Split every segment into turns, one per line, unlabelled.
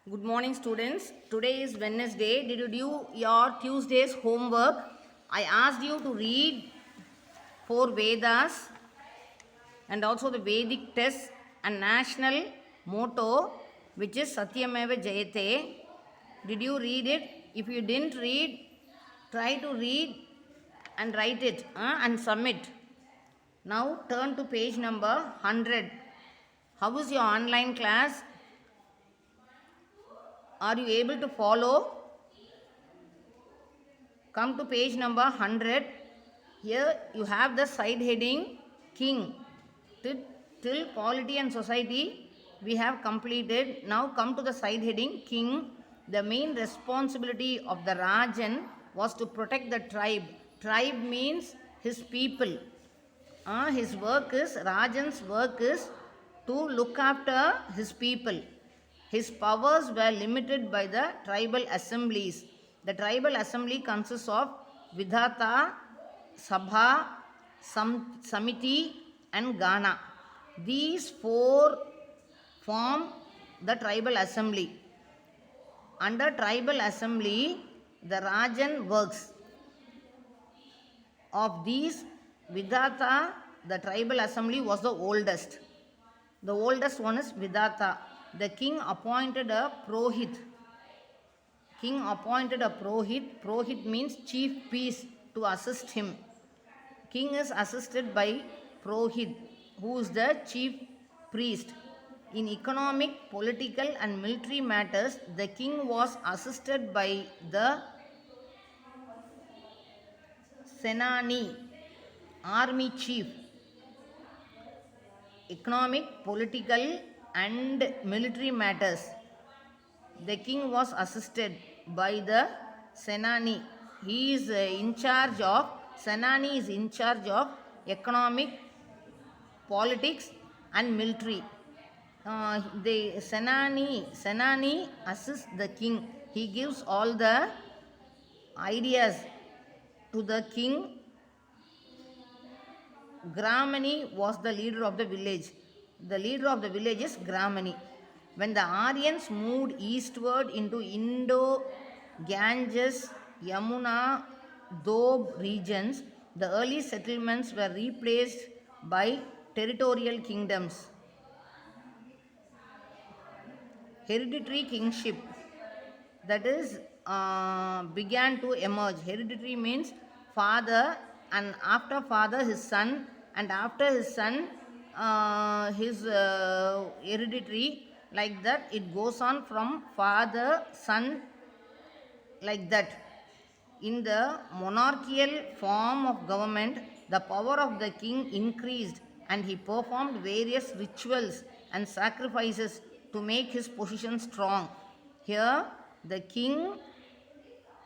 Good morning, students. Today is Wednesday. Did you do your Tuesday's homework? I asked you to read 4 Vedas and also the Vedic test and national motto, which is Satyameva Jayate. Did you read it? If you didn't read, try to read and write it and submit. Now turn to page number 100. How is your online class? Are you able to follow? Come to page number 100. Here you have the side heading King. Till polity and society we have completed. Now come to the side heading King. The main responsibility of the Rajan was to protect the tribe. Tribe means his people. His work is, Rajan's work is to look after his people. His powers were limited by the tribal assemblies. The tribal assembly consists of Vidhata, Sabha, Samiti and Gana. These four form the tribal assembly. Under tribal assembly, the Rajan works. Of these, Vidhata, the tribal assembly, was the oldest. The oldest one is Vidhata. The king appointed a Prohit. King appointed a Prohit. Prohit means chief priest to assist him. King is assisted by Prohit, who is the chief priest. In economic, political and military matters, the king was assisted by the Senani, army chief. Economic, political and military matters, the king was assisted by the Senani. He is in charge of, Senani is in charge of economic, politics and military. The Senani assists the king. He gives all the ideas to the king. Gramani was the leader of the village. The leader of the village is Gramani. When the Aryans moved eastward into Indo-Ganges, Yamuna, Doab regions, the early settlements were replaced by territorial kingdoms. Hereditary kingship, that is, began to emerge. Hereditary means father, and after father his son, and after his son his hereditary, like that it goes on from father, son, like that. In the monarchical form of government, the power of the king increased and he performed various rituals and sacrifices to make his position strong. Here, the king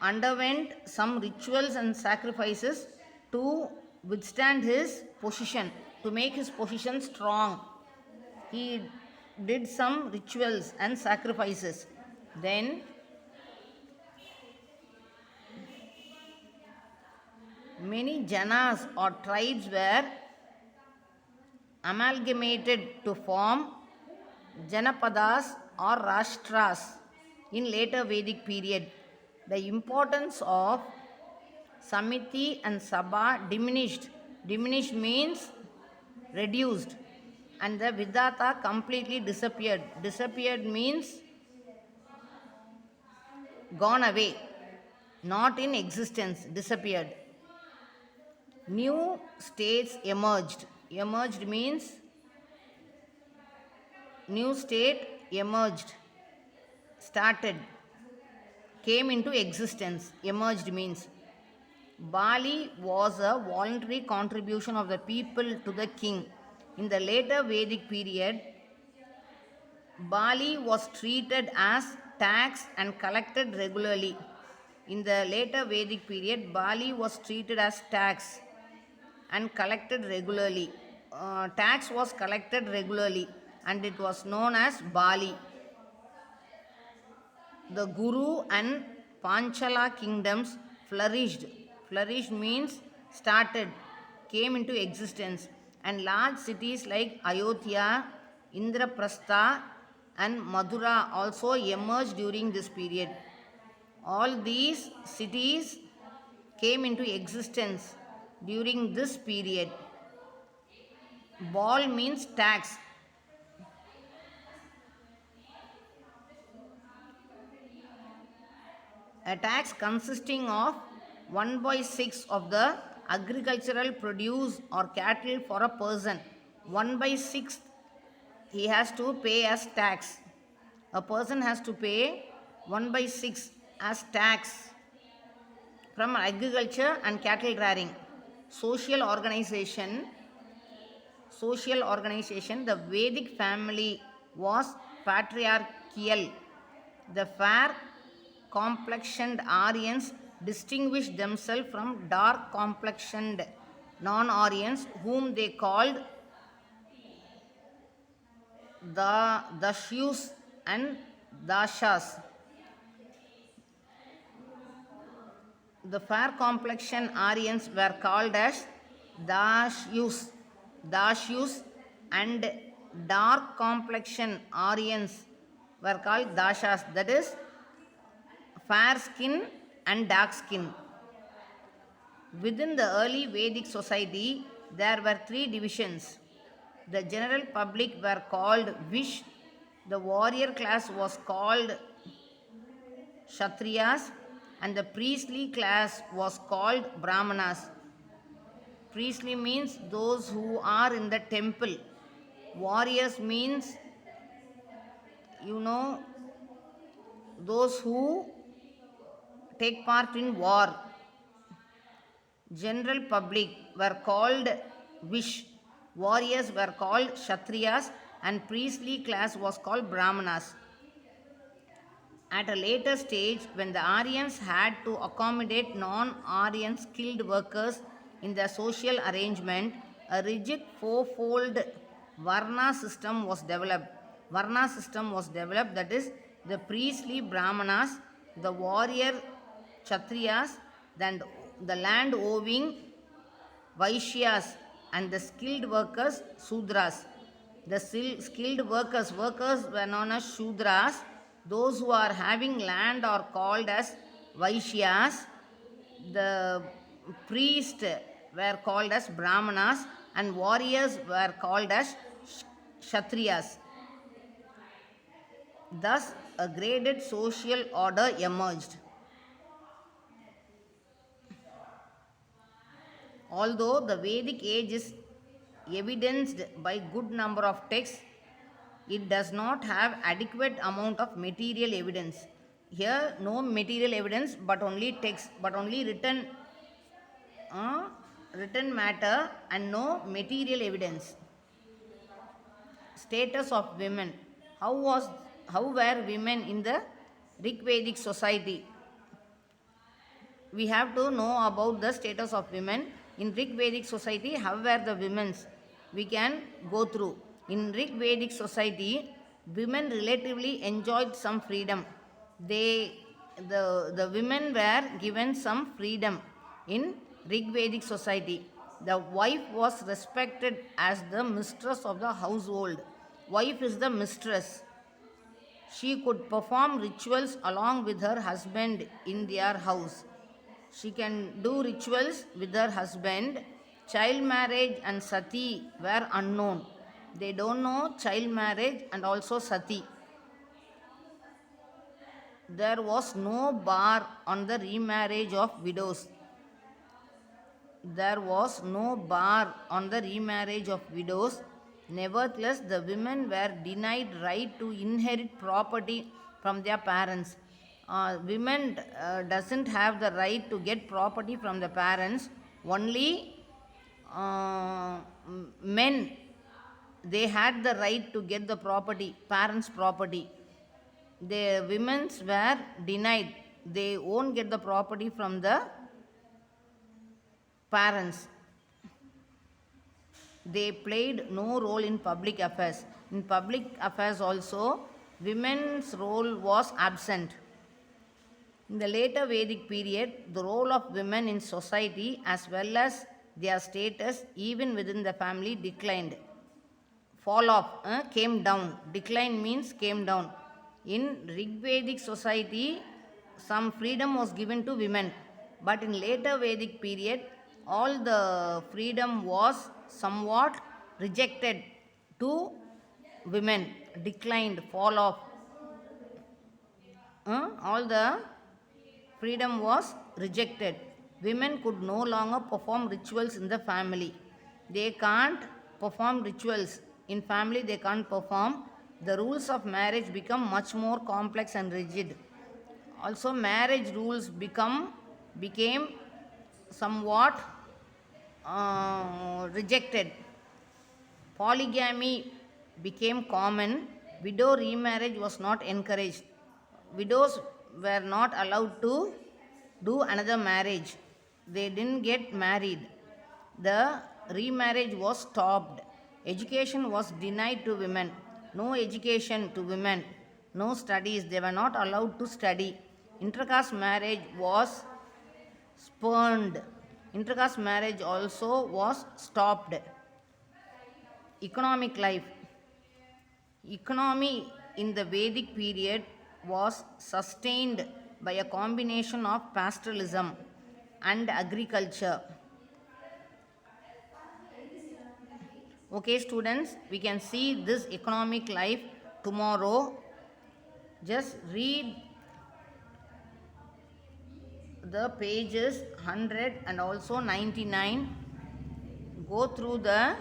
underwent some rituals and sacrifices to withstand his position, to make his position strong. He did some rituals and sacrifices. Then many janas or tribes were amalgamated to form Janapadas or Rashtras in later Vedic period. The importance of Samiti and Sabha diminished. Diminished means reduced. And the Vidhata completely disappeared. Disappeared means gone away, not in existence, disappeared. New states emerged. Emerged means new state emerged, started, came into existence. Emerged means Bali was a voluntary contribution of the people to the king. In the later Vedic period, Bali was treated as tax and collected regularly. In the later Vedic period, Bali was treated as tax and collected regularly. Tax was collected regularly and it was known as Bali. The Guru and Panchala kingdoms flourished. Flourished means started, came into existence, and large cities like Ayodhya, Indraprastha and Madura also emerged during this period. All these cities came into existence during this period. Bal means tax. A tax consisting of 1 by 6 of the agricultural produce or cattle for a person. 1 by 6 he has to pay as tax. A person has to pay 1 by 6 as tax from agriculture and cattle rearing. Social organization, the Vedic family was patriarchal. The fair complexioned Aryans distinguished themselves from dark complexioned non-Aryans, whom they called the Dashyus and Dashas. The fair complexion Aryans were called as Dashyus, and dark complexion Aryans were called Dashas, that is fair skin and dark skin. Within the early Vedic society, there were 3 divisions. The general public were called Vish, the warrior class was called Kshatriyas, and the priestly class was called Brahmanas. Priestly means those who are in the temple. Warriors means, those who take part in war. General public were called Vish, warriors were called Kshatriyas, and priestly class was called Brahmanas. At a later stage, when the Aryans had to accommodate non-Aryan skilled workers in their social arrangement, a rigid fourfold Varna system was developed. That is, the priestly Brahmanas, the warrior Kshatriyas, then the land owing Vaishyas, and the skilled workers Sudras. The skilled workers were known as Shudras. Those who are having land are called as Vaishyas. The priests were called as Brahmanas, and warriors were called as Kshatriyas. Thus, a graded social order emerged. Although the Vedic age is evidenced by good number of texts, it does not have adequate amount of material evidence. Here, no material evidence, but only text, but only written matter and no material evidence. Status of women. How were women in the Rig Vedic society? We have to know about the status of women in Rig Vedic society. How were the women's? We can go through. In Rig Vedic society, women relatively enjoyed some freedom. The women were given some freedom in Rig Vedic society. The wife was respected as the mistress of the household. Wife is the mistress. She could perform rituals along with her husband in their house. She can do rituals with her husband. Child marriage and sati were unknown. They don't know child marriage and also sati. There was no bar on the remarriage of widows. Nevertheless, the women were denied right to inherit property from their parents. Women doesn't have the right to get property from the parents. Only men, they had the right to get the property, parents' property. The women were denied. They won't get the property from the parents. They played no role in public affairs. In public affairs also, women's role was absent. In the later Vedic period, the role of women in society as well as their status even within the family declined. fall off, came down. Decline means came down. In Rigvedic society, some freedom was given to women, but in later Vedic period, all the freedom was somewhat rejected to women, declined, fall off. All the freedom was rejected. Women could no longer perform rituals in the family. They can't perform rituals in family, they can't perform. The rules of marriage become much more complex and rigid. Also, marriage rules became somewhat rejected. Polygamy became common. Widow remarriage was not encouraged. Widows were not allowed to do another marriage. They didn't get married. The remarriage was stopped. Education was denied to women. No education to women. No studies. They were not allowed to study. Intercaste marriage was spurned. Intercaste marriage also was stopped. Economic life. Economy in the Vedic period was sustained by a combination of pastoralism and agriculture. Okay, students, we can see this economic life tomorrow. Just read the pages 100 and also 99. Go through the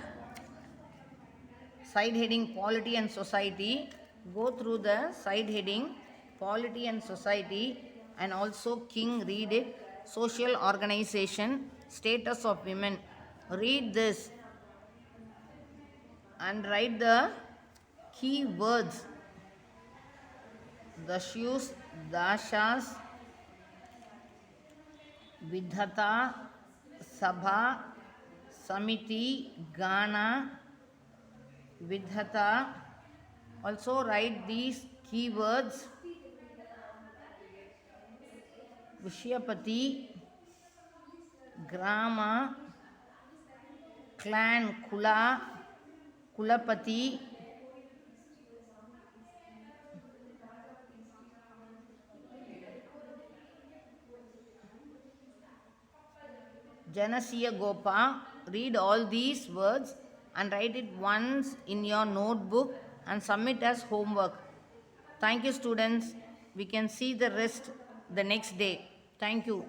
side heading polity and society. Go through the side heading polity and society, and also king, read it. Social organization, status of women. Read this and write the key words. Dashyus, dashas, vidhata, sabha, samiti, gana, vidhata. Also write these keywords. Vishyapati, grama, clan, kula, kulapati, Janasiya Gopa. Read all these words and write it once in your notebook and submit as homework. Thank you, students. We can see the rest the next day. Thank you.